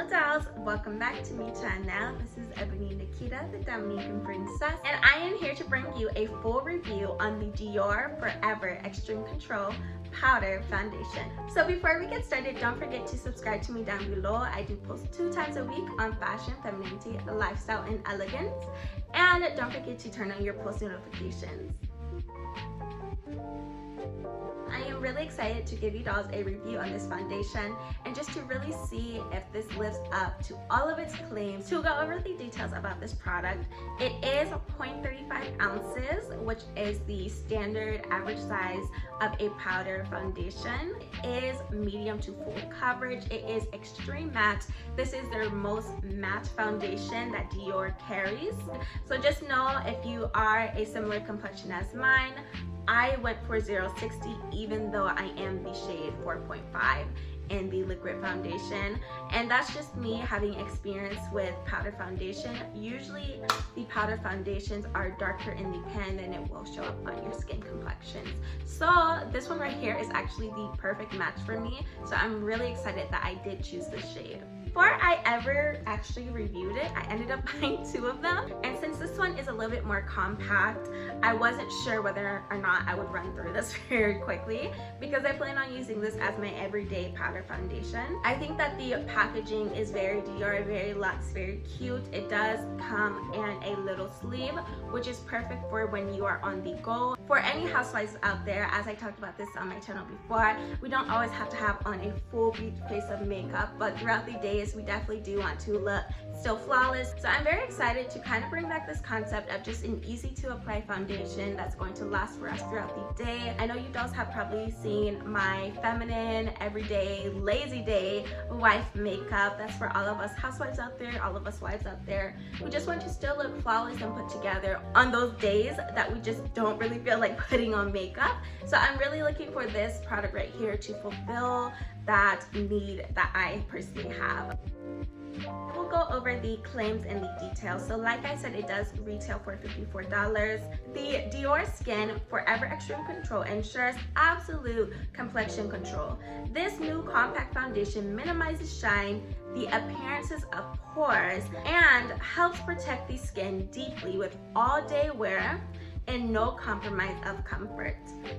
Hello dolls, welcome back to my channel. This is Ebony Nikita, the Dominican princess, and I am here to bring you a full review on the Dior Forever Extreme Control Powder Foundation. So before we get started, don't forget to subscribe to me down below. I do post 2 times a week on fashion, femininity, lifestyle, and elegance. And don't forget to turn on your post notifications. I am really excited to give you dolls a review on this foundation and just to really see if this lives up to all of its claims. To go over the details about this product, it is 0.35 ounces, which is the standard average size of a powder foundation. It is medium to full coverage. It is extreme matte. This is their most matte foundation that Dior carries. So just know if you are a similar complexion as mine, I went for 060 even though I am the shade 4.5 in the liquid foundation, and that's just me having experience with powder foundation. Usually the powder foundations are darker in the pan and it will show up on your skin complexions. So this one right here is actually the perfect match for me, so I'm really excited that I did choose this shade. Before I ever actually reviewed it, I ended up buying 2 of them, and since this one is a little bit more compact, I wasn't sure whether or not I would run through this very quickly because I plan on using this as my everyday powder foundation. I think that the packaging is very Dior, very luxe, very cute. It does come in a little sleeve, which is perfect for when you are on the go. For any housewives out there, as I talked about this on my channel before, we don't always have to have on a full beach face of makeup, but throughout the day we definitely do want to look still flawless. So I'm very excited to kind of bring back this concept of just an easy to apply foundation that's going to last for us throughout the day. I know you dolls have probably seen my feminine, everyday, lazy day wife makeup. That's for all of us housewives out there, all of us wives out there who just want to still look flawless and put together on those days that we just don't really feel like putting on makeup. So I'm really looking for this product right here to fulfill that need that I personally have. We'll go over the claims and the details. So like I said, it does retail for $54. The Dior Skin Forever Extreme Control ensures absolute complexion control. This new compact foundation minimizes shine, the appearances of pores, and helps protect the skin deeply with all-day wear and no compromise of comfort.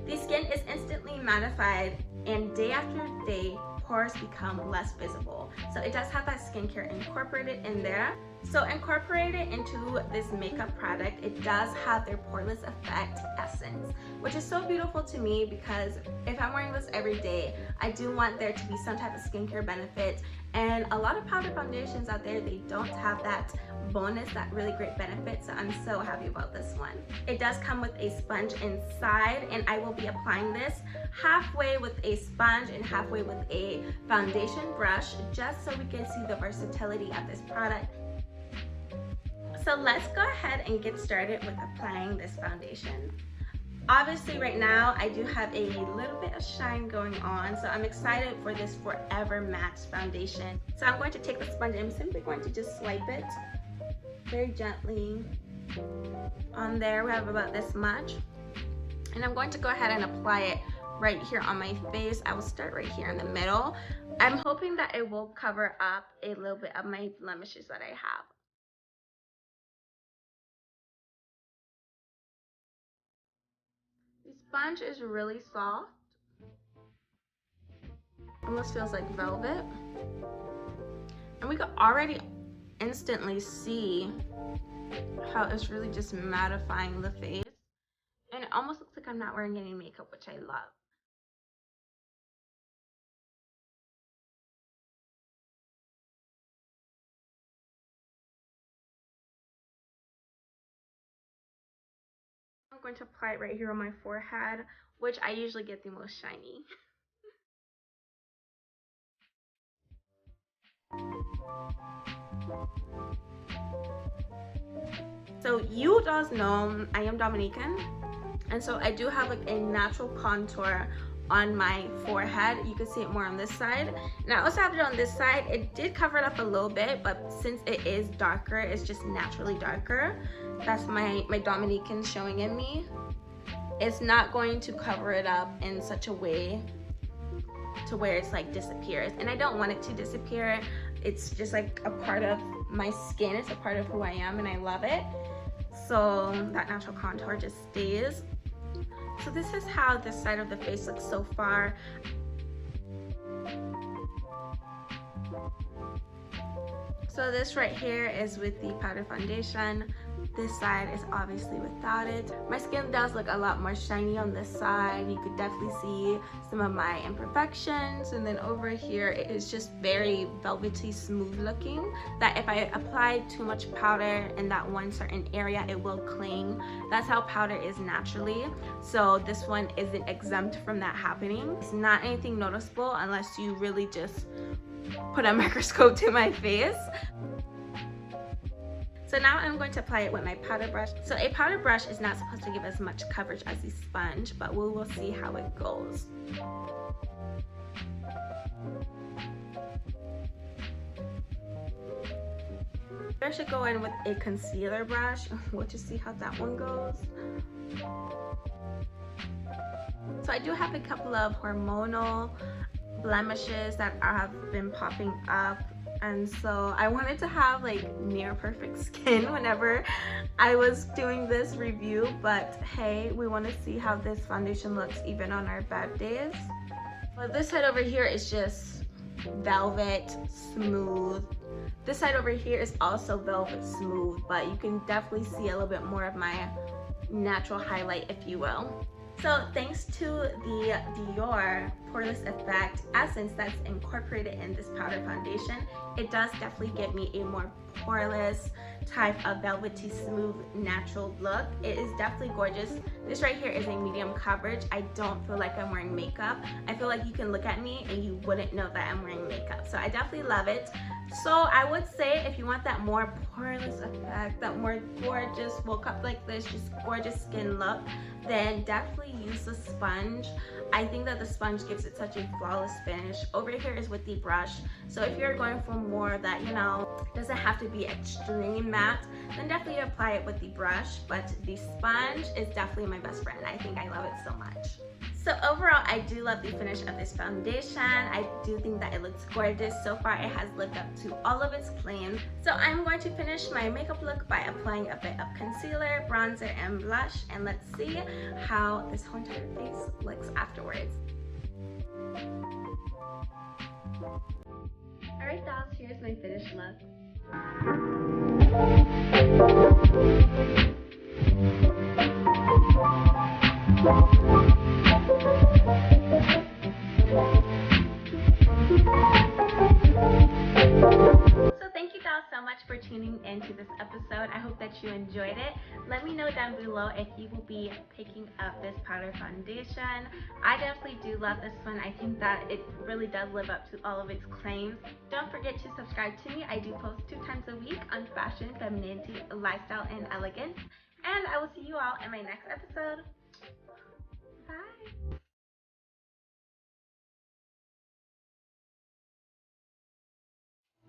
The skin is instantly mattified, and day after day, pores become less visible. So it does have that skincare incorporated in there. So incorporated into this makeup product, it does have their poreless effect essence, which is so beautiful to me because if I'm wearing this every day, I do want there to be some type of skincare benefit. And a lot of powder foundations out there, they don't have that bonus, that really great benefit, so I'm so happy about this one. It does come with a sponge inside, and I will be applying this halfway with a sponge and halfway with a foundation brush, just so we can see the versatility of this product. So let's go ahead and get started with applying this foundation. Obviously right now I do have a little bit of shine going on, so I'm excited for this Forever Matte foundation. So I'm going to take the sponge and I'm simply going to just swipe it very gently on there. We have about this much, and I'm going to go ahead and apply it right here on my face. I will start right here in the middle. I'm hoping that it will cover up a little bit of my blemishes that I have. The sponge is really soft, almost feels like velvet, and we could already instantly see how it's really just mattifying the face, and it almost looks like I'm not wearing any makeup, which I love. I'm going to apply it right here on my forehead, which I usually get the most shiny. So you dolls know I am Dominican, and so I do have like a natural contour on my forehead. You can see it more on this side, and I also have it on this side. It did cover it up a little bit, but since it is darker, it's just naturally darker. That's my Dominican showing in me. It's not going to cover it up in such a way to where it's like disappears, and I don't want it to disappear. it's just like a part of my skin. It's a part of who I am and I love it. So that natural contour just stays. So this is how this side of the face looks so far. So this right here is with the powder foundation. This side is obviously without it. My skin does look a lot more shiny on this side. You could definitely see some of my imperfections. And then over here, it is just very velvety smooth looking, that if I apply too much powder in that one certain area, it will cling. That's how powder is naturally. So this one isn't exempt from that happening. It's not anything noticeable unless you really just put a microscope to my face. So now I'm going to apply it with my powder brush. So a powder brush is not supposed to give as much coverage as a sponge, but we will see how it goes. I should go in with a concealer brush. We'll just see how that one goes. So I do have a couple of hormonal blemishes that have been popping up, and so I wanted to have like near perfect skin whenever I was doing this review, but hey, we want to see how this foundation looks even on our bad days. But this side over here is just velvet smooth. This side over here is also velvet smooth, but you can definitely see a little bit more of my natural highlight, if you will. So thanks to the Dior Poreless Effect Essence that's incorporated in this powder foundation, it does definitely give me a more poreless type of velvety smooth natural look. It is definitely gorgeous. This right here is a medium coverage. I don't feel like I'm wearing makeup. I feel like you can look at me and you wouldn't know that I'm wearing makeup. So I definitely love it. So I would say if you want that more poreless effect, that more gorgeous, woke up like this, just gorgeous skin look, then definitely use the sponge. I think that the sponge gives it such a flawless finish. Over here is with the brush. So if you're going for more that, you know, doesn't have to be extreme matte, then definitely apply it with the brush. But the sponge is definitely my best friend. I think I love it so much. So overall, I do love the finish of this foundation. I do think that it looks gorgeous. So far, it has lived up to all of its claims. So I'm going to finish my makeup look by applying a bit of concealer, bronzer, and blush. And let's see how this whole entire face looks afterwards. Alright dolls, here's my finished look. For tuning into this episode. I hope that you enjoyed it. Let me know down below if you will be picking up this powder foundation. I definitely do love this one. I think that it really does live up to all of its claims. Don't forget to subscribe to me. I do post 2 times a week on fashion, femininity, lifestyle, and elegance. And I will see you all in my next episode. Bye!